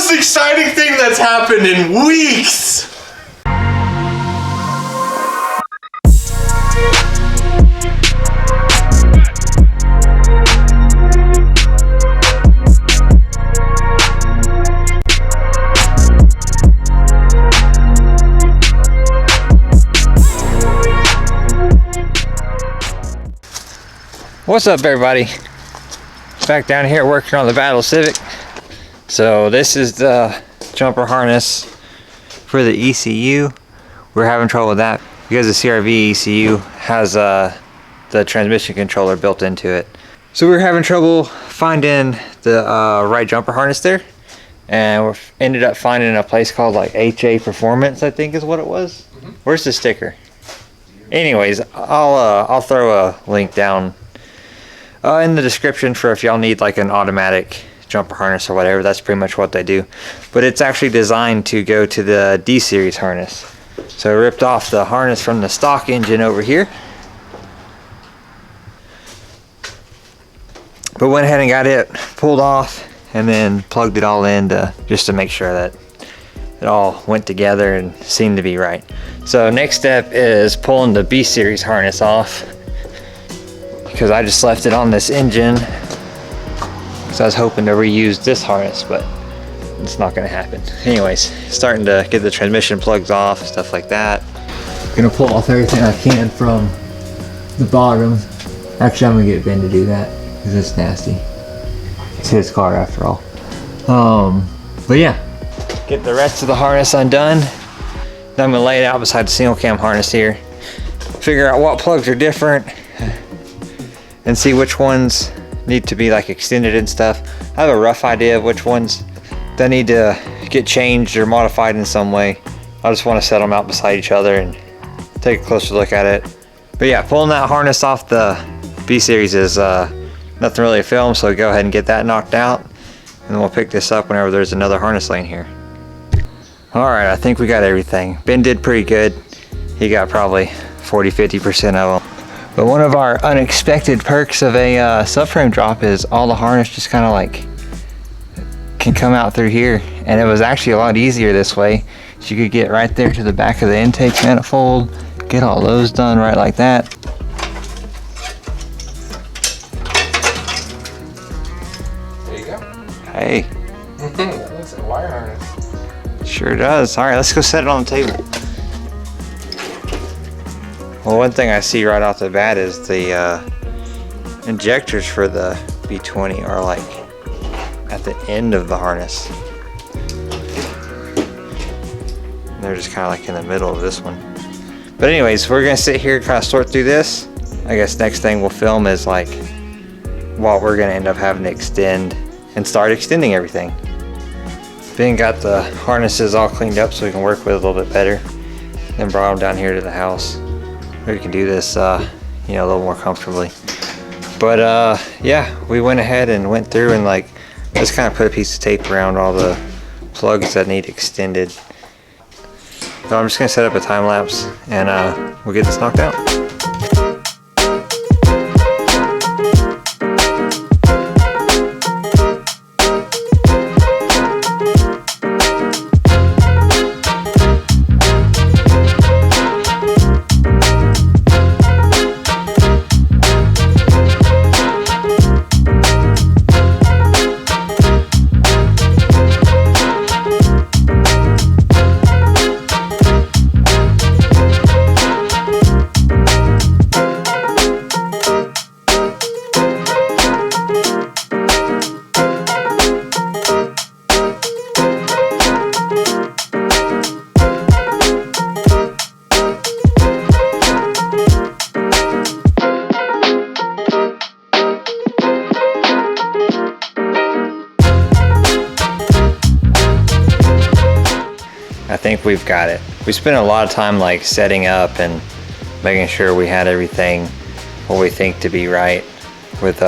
most exciting thing that's happened in weeks. What's up, everybody? Back down here working on the Battle Civic. So this is the jumper harness for the ECU. We're having trouble with that because the CRV ECU has the transmission controller built into it. So we're having trouble finding the right jumper harness there, and we ended up finding a place called like HA Performance, I think is what it was. Where's the sticker? Anyways, I'll throw a link down in the description for if y'all need like an automatic jumper harness or whatever. That's pretty much what they do, but it's actually designed to go to the D series harness. So I ripped off the harness from the stock engine over here, but went ahead and got it pulled off and then plugged it all in just to make sure that it all went together and seemed to be right. So next step is pulling the B series harness off, because I just left it on this engine, so I was hoping to reuse this harness, but it's not gonna happen. Anyways, starting to get the transmission plugs off, stuff like that. Gonna pull off everything I can from the bottom. Actually, I'm gonna get Ben to do that because it's nasty. It's his car after all. But yeah, get the rest of the harness undone. Then I'm gonna lay it out beside the single cam harness here. Figure out what plugs are different and see which ones need to be like extended and stuff. I have a rough idea of which ones that need to get changed or modified in some way. I just want to set them out beside each other and take a closer look at it. But yeah, pulling that harness off the B series is nothing really to film, so go ahead and get that knocked out, and then we'll pick this up whenever there's another harness laying here. Alright, I think we got everything. Ben did pretty good. He got probably 40-50% of them. But one of our unexpected perks of a subframe drop is all the harness just kind of like can come out through here, and it was actually a lot easier this way. So you could get right there to the back of the intake manifold, get all those done right like that. There you go. Hey. That looks like a wire harness. Sure does. All right, let's go set it on the table. Well, one thing I see right off the bat is the injectors for the B20 are like at the end of the harness. And they're just kind of like in the middle of this one. But anyways, we're gonna sit here, kind of sort through this. I guess next thing we'll film is like what we're gonna end up having to extend and start extending everything. Ben got the harnesses all cleaned up so we can work with it a little bit better. Then brought them down here to the house. We can do this, you know, a little more comfortably. But yeah, we went ahead and went through and like just kind of put a piece of tape around all the plugs that need extended. So I'm just gonna set up a time lapse and we'll get this knocked out. I think we've got it. We spent a lot of time like setting up and making sure we had everything what we think to be right with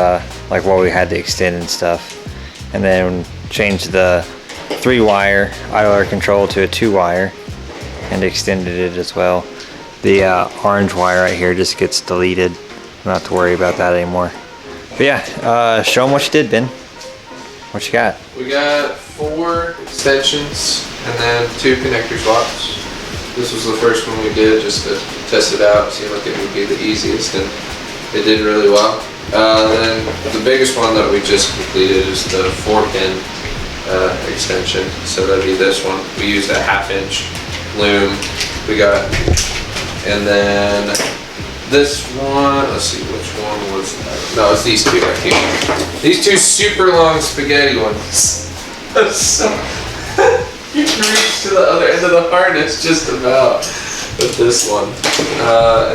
like what we had to extend and stuff, and then changed the 3-wire idle air control to a 2-wire and extended it as well. The orange wire right here just gets deleted. Don't have to worry about that anymore. But yeah, show them what you did, Ben. What you got? We got 4 extensions and then 2 connector swaps. This was the first one we did just to test it out, seemed like it would be the easiest, and it did really well. Then the biggest one that we just completed is the 4-pin extension, so that'd be this one. We used a 1/2-inch loom we got, and then this one, let's see, which one was that? No, it's these 2 right here. These 2 super long spaghetti ones. So, you can reach to the other end of the harness just about with this one.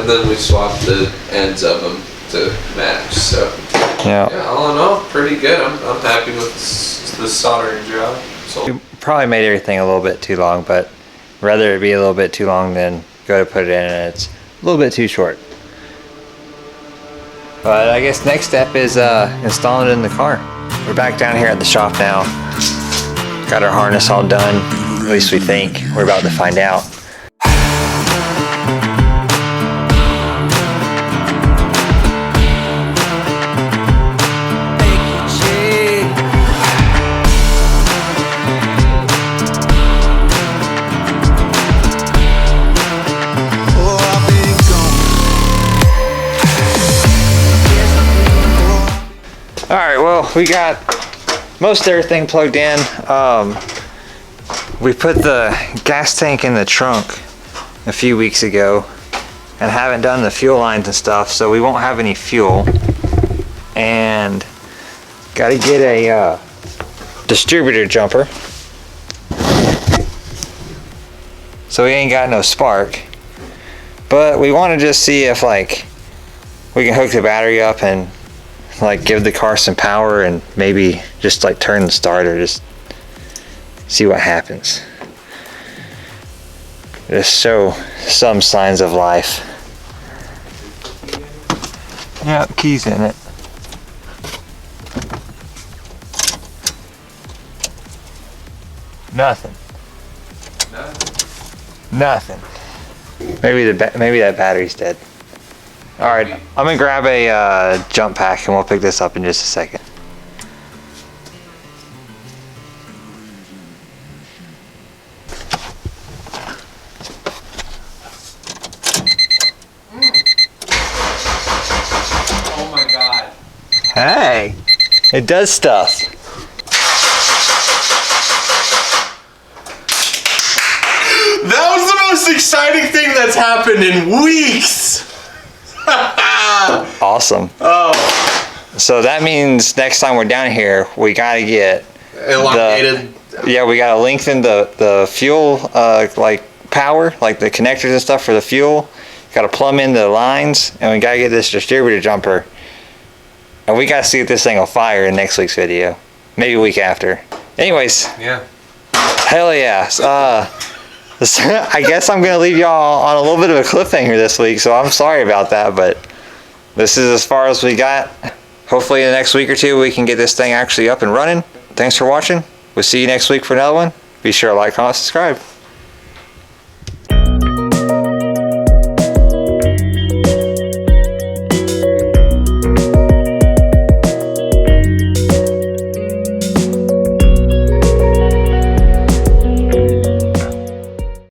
And then we swapped the ends of them to match. So, yeah, all in all, pretty good. I'm happy with this soldering job. So, We probably made everything a little bit too long, but rather it be a little bit too long than go to put it in and it's a little bit too short. But I guess next step is installing it in the car. We're back down here at the shop now. Got our harness all done, at least we think. We're about to find out. Alright, well, we got most everything plugged in. We put the gas tank in the trunk a few weeks ago and haven't done the fuel lines and stuff, so we won't have any fuel. And got to get a distributor jumper. So we ain't got no spark. But we want to just see if like we can hook the battery up and like give the car some power and maybe just like turn the starter, just see what happens. Just show some signs of life. Yep, keys in it. Nothing. Nothing. Maybe that battery's dead. Alright, I'm gonna grab a jump pack and we'll pick this up in just a second. oh my god. Hey! It does stuff. That was the most exciting thing that's happened in weeks! Awesome. Oh. So that means next time we're down here, we gotta get Elongated. we gotta lengthen the fuel like power, like the connectors and stuff for the fuel. Gotta plumb in the lines, and we gotta get this distributor jumper. And we gotta see if this thing will fire in next week's video, maybe a week after. Anyways. Yeah. Hell yeah. I guess I'm gonna leave y'all on a little bit of a cliffhanger this week, so I'm sorry about that, but this is as far as we got. Hopefully in the next week or two we can get this thing actually up and running. Thanks for watching. We'll see you next week for another one. Be sure to like, comment, subscribe.